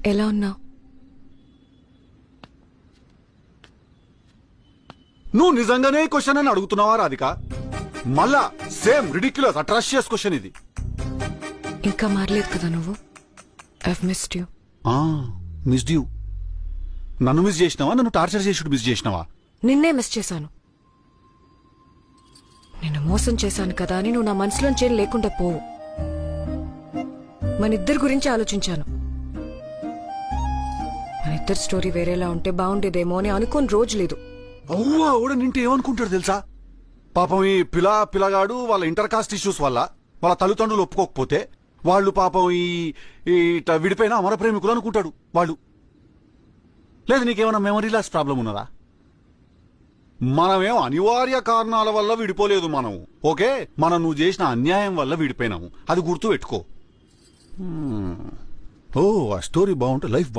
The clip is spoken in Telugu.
ఎలా ఉన్నావు? నువ్వు నిజంగానే క్వశ్చన్ అని అడుగుతున్నావా రాధిక? మళ్ళా సేమ్ రిడిక్యులస్ అట్రాషియస్ క్వశ్చన్ ఇది. ఇంకా మారలేదు కదా నువ్వు. I've missed you. Missed you. నన్ను మిస్ చేసినావా? నన్ను టార్చర్ చేసుడు మిస్ చేసినావా? నిన్నే మిస్ చేశాను. నిన్ను మోసం చేశాను కదా అని నువ్వు నా మనసులోంచి ఏం లేకుండా పోవు. మన ఇద్దరి గురించి ఆలోచించాను. మన ఇద్దరి స్టోరీ వేరేలా ఉంటే బాగుండేదేమో అని అనుకోని రోజు లేదు. అవ్వా కూడా నింటే ఏమనుకుంటాడు తెలుసా? పాపం ఈ పిల్లగాడు వాళ్ళ ఇంటర్ కాస్ట్ ఇష్యూస్ వల్ల వాళ్ళ తల్లిదండ్రులు ఒప్పుకోకపోతే వాళ్ళు పాపం ఈ విడిపోయిన అమర ప్రేమికులు అనుకుంటాడు వాళ్ళు. లేదు నీకేమైనా మెమరీ లాస్ ప్రాబ్లం ఉన్నదా? మనమేం అనివార్య కారణాల వల్ల విడిపోలేదు మనం. ఓకే, మనం నువ్వు చేసిన అన్యాయం వల్ల విడిపోయినాము, అది గుర్తు పెట్టుకో. ఓ ఆ స్టోరీ బాగుంటే లైఫ్